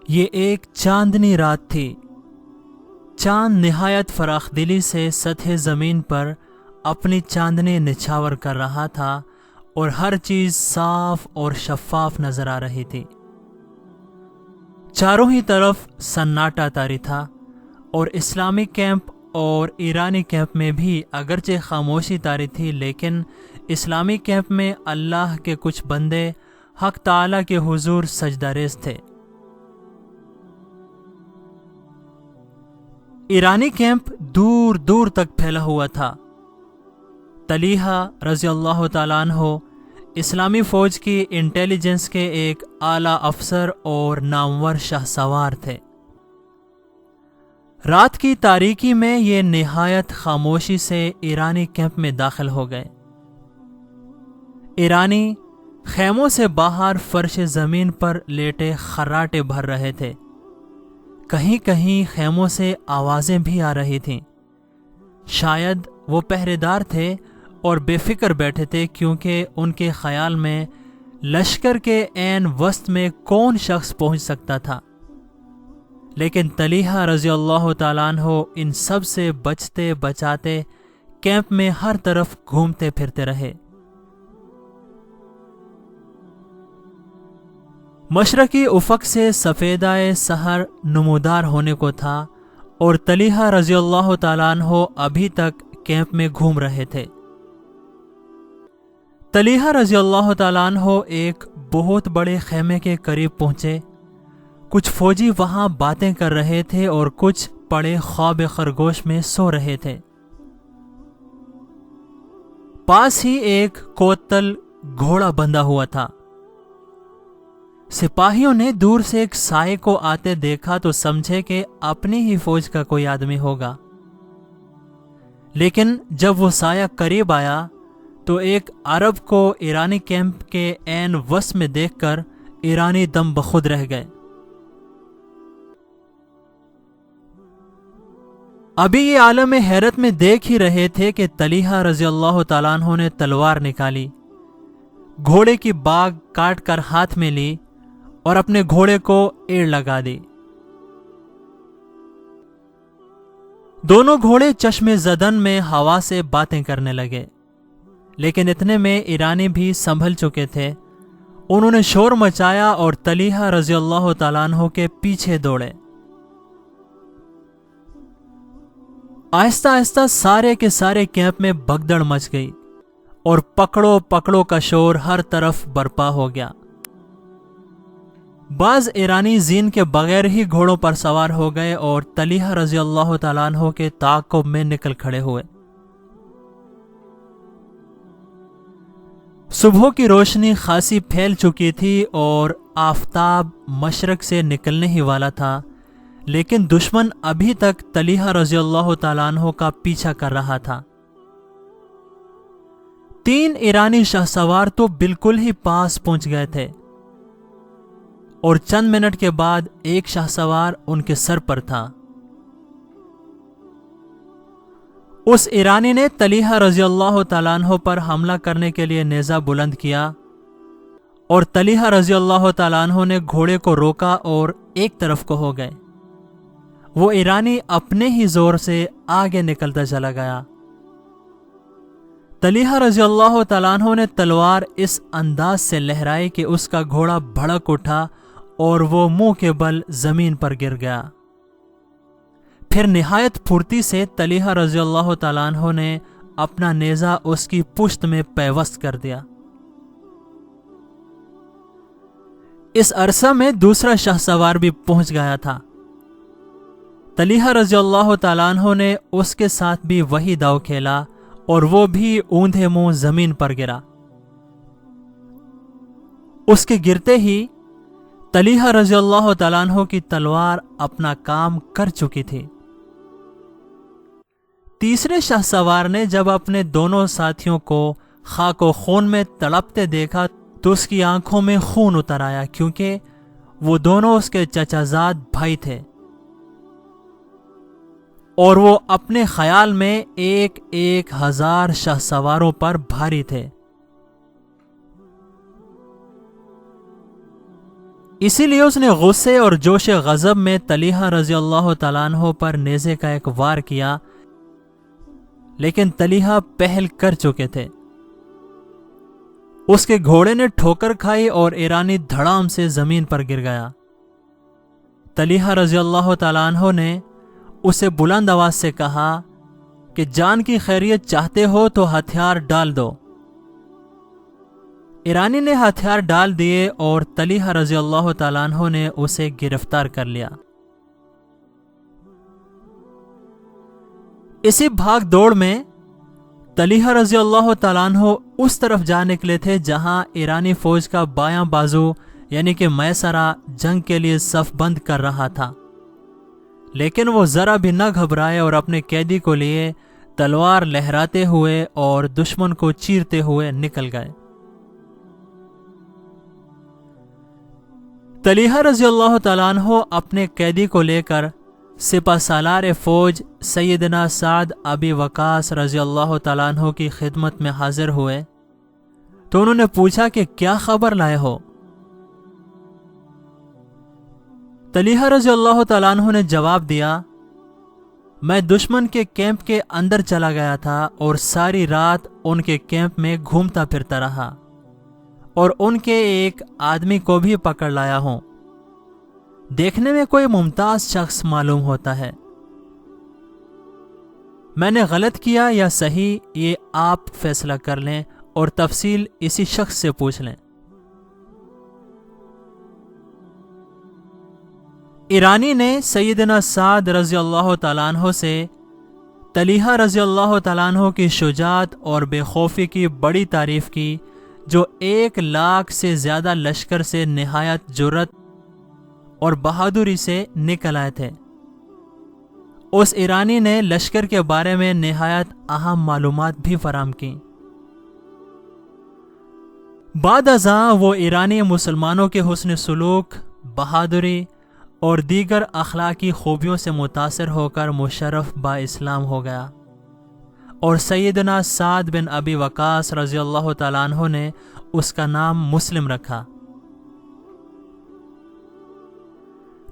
یہ ایک چاندنی رات تھی۔ چاند نہایت فراخ دلی سے سطح زمین پر اپنی چاندنی نچھاور کر رہا تھا اور ہر چیز صاف اور شفاف نظر آ رہی تھی۔ چاروں ہی طرف سناٹا طاری تھا اور اسلامی کیمپ اور ایرانی کیمپ میں بھی اگرچہ خاموشی طاری تھی، لیکن اسلامی کیمپ میں اللہ کے کچھ بندے حق تعالیٰ کے حضور سجدہ ریز تھے۔ ایرانی کیمپ دور دور تک پھیلا ہوا تھا۔ طلیحہ رضی اللہ تعالیٰ عنہ اسلامی فوج کی انٹیلیجنس کے ایک اعلیٰ افسر اور نامور شاہ سوار تھے۔ رات کی تاریکی میں یہ نہایت خاموشی سے ایرانی کیمپ میں داخل ہو گئے۔ ایرانی خیموں سے باہر فرش زمین پر لیٹے خراٹے بھر رہے تھے۔ کہیں کہیں خیموں سے آوازیں بھی آ رہی تھیں۔ شاید وہ پہرے دار تھے اور بے فکر بیٹھے تھے، کیونکہ ان کے خیال میں لشکر کے عین وسط میں کون شخص پہنچ سکتا تھا۔ لیکن طلیحہ رضی اللہ تعالیٰ عنہ ان سب سے بچتے بچاتے کیمپ میں ہر طرف گھومتے پھرتے رہے۔ مشرقی افق سے سفیدائے سحر نمودار ہونے کو تھا اور طلیحہ رضی اللہ تعالیٰ عنہ ابھی تک کیمپ میں گھوم رہے تھے۔ طلیحہ رضی اللہ تعالیٰ عنہ ایک بہت بڑے خیمے کے قریب پہنچے۔ کچھ فوجی وہاں باتیں کر رہے تھے اور کچھ پڑے خواب خرگوش میں سو رہے تھے۔ پاس ہی ایک کوتل گھوڑا بندھا ہوا تھا۔ سپاہیوں نے دور سے ایک سائے کو آتے دیکھا تو سمجھے کہ اپنی ہی فوج کا کوئی آدمی ہوگا، لیکن جب وہ سایہ قریب آیا تو ایک عرب کو ایرانی کیمپ کے عین وسط میں دیکھ کر ایرانی دم بخود رہ گئے۔ ابھی یہ عالم حیرت میں دیکھ ہی رہے تھے کہ طلیحہ رضی اللہ تعالیٰ عنہ نے تلوار نکالی، گھوڑے کی باگ کاٹ کر ہاتھ میں لی اور اپنے گھوڑے کو ایڑ لگا دی۔ دونوں گھوڑے چشم زدن میں ہوا سے باتیں کرنے لگے، لیکن اتنے میں ایرانی بھی سنبھل چکے تھے۔ انہوں نے شور مچایا اور طلیحہ رضی اللہ تعالیٰ عنہ کے پیچھے دوڑے۔ آہستہ آہستہ سارے کے سارے کیمپ میں بھگدڑ مچ گئی اور پکڑو پکڑو کا شور ہر طرف برپا ہو گیا۔ بعض ایرانی زین کے بغیر ہی گھوڑوں پر سوار ہو گئے اور طلیحہ رضی اللہ تعالیٰ عنہ کے تعاقب میں نکل کھڑے ہوئے۔ صبح کی روشنی خاصی پھیل چکی تھی اور آفتاب مشرق سے نکلنے ہی والا تھا، لیکن دشمن ابھی تک طلیحہ رضی اللہ تعالیٰ عنہ کا پیچھا کر رہا تھا۔ 3 ایرانی شاہ سوار تو بالکل ہی پاس پہنچ گئے تھے اور چند منٹ کے بعد ایک شاہ سوار ان کے سر پر تھا۔ اس ایرانی نے طلیحہ رضی اللہ تعالیٰ عنہ پر حملہ کرنے کے لیے نیزہ بلند کیا اور طلیحہ رضی اللہ تعالیٰ عنہ نے گھوڑے کو روکا اور ایک طرف کو ہو گئے۔ وہ ایرانی اپنے ہی زور سے آگے نکلتا چلا گیا۔ طلیحہ رضی اللہ تعالیٰ عنہ نے تلوار اس انداز سے لہرائی کہ اس کا گھوڑا بھڑک اٹھا اور وہ منہ کے بل زمین پر گر گیا۔ پھر نہایت پھرتی سے طلیحہ رضی اللہ تعالیٰ عنہ نے اپنا نیزہ اس کی پشت میں پیوست کر دیا۔ اس عرصہ میں دوسرا شاہ سوار بھی پہنچ گیا تھا۔ طلیحہ رضی اللہ تعالیٰ عنہ نے اس کے ساتھ بھی وہی داؤ کھیلا اور وہ بھی اوندھے منہ زمین پر گرا۔ اس کے گرتے ہی طلیحہ رضی اللہ تعالیٰ عنہ کی تلوار اپنا کام کر چکی تھی۔ تیسرے شاہ سوار نے جب اپنے دونوں ساتھیوں کو خاک و خون میں تڑپتے دیکھا تو اس کی آنکھوں میں خون اتر آیا، کیونکہ وہ دونوں اس کے چچا زاد بھائی تھے اور وہ اپنے خیال میں 1,000 شاہ سواروں پر بھاری تھے۔ اسی لیے اس نے غصے اور جوش غضب میں طلحہ رضی اللہ تعالیٰ عنہ پر نیزے کا ایک وار کیا، لیکن طلحہ پہل کر چکے تھے۔ اس کے گھوڑے نے ٹھوکر کھائی اور ایرانی دھڑام سے زمین پر گر گیا۔ طلحہ رضی اللہ تعالیٰ عنہ نے اسے بلند آواز سے کہا کہ جان کی خیریت چاہتے ہو تو ہتھیار ڈال دو۔ ایرانی نے ہتھیار ڈال دیے اور طلحہ رضی اللہ تعالیٰ عنہ نے اسے گرفتار کر لیا۔ اسی بھاگ دوڑ میں طلحہ رضی اللہ تعالیٰ عنہ اس طرف جا نکلے تھے جہاں ایرانی فوج کا بایاں بازو یعنی کہ میسرہ جنگ کے لیے صف بند کر رہا تھا، لیکن وہ ذرا بھی نہ گھبرائے اور اپنے قیدی کو لیے تلوار لہراتے ہوئے اور دشمن کو چیرتے ہوئے نکل گئے۔ طلحہ رضی اللہ تعالیٰ عنہ اپنے قیدی کو لے کر سپہ سالار فوج سیدنا سعد ابی وقاص رضی اللہ تعالیٰ عنہ کی خدمت میں حاضر ہوئے تو انہوں نے پوچھا کہ کیا خبر لائے ہو؟ طلحہ رضی اللہ تعالیٰ عنہ نے جواب دیا، میں دشمن کے کیمپ کے اندر چلا گیا تھا اور ساری رات ان کے کیمپ میں گھومتا پھرتا رہا اور ان کے ایک آدمی کو بھی پکڑ لایا ہوں۔ دیکھنے میں کوئی ممتاز شخص معلوم ہوتا ہے۔ میں نے غلط کیا یا صحیح یہ آپ فیصلہ کر لیں اور تفصیل اسی شخص سے پوچھ لیں۔ ایرانی نے سیدنا سعد رضی اللہ تعالیٰ عنہ سے طلحہ رضی اللہ تعالیٰ عنہ کی شجاعت اور بے خوفی کی بڑی تعریف کی، جو 1,00,000 سے زیادہ لشکر سے نہایت جرأت اور بہادری سے نکل آئے تھے۔ اس ایرانی نے لشکر کے بارے میں نہایت اہم معلومات بھی فراہم کی۔ بعد ازاں وہ ایرانی مسلمانوں کے حسن سلوک، بہادری اور دیگر اخلاقی خوبیوں سے متاثر ہو کر مشرف با اسلام ہو گیا، اور سیدنا سعد بن ابی وقاص رضی اللہ تعالیٰ عنہ نے اس کا نام مسلم رکھا۔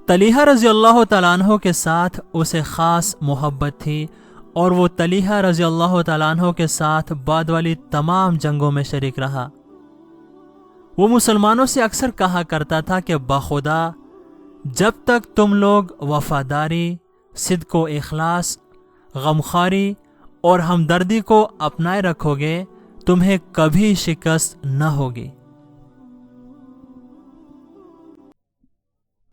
طلحہ رضی اللہ تعالیٰ عنہ کے ساتھ اسے خاص محبت تھی، اور وہ طلحہ رضی اللہ تعالیٰ عنہ کے ساتھ بعد والی تمام جنگوں میں شریک رہا۔ وہ مسلمانوں سے اکثر کہا کرتا تھا کہ بخدا جب تک تم لوگ وفاداری، صدق و اخلاص، غمخواری اور ہمدردی کو اپنائے رکھو گے تمہیں کبھی شکست نہ ہوگی۔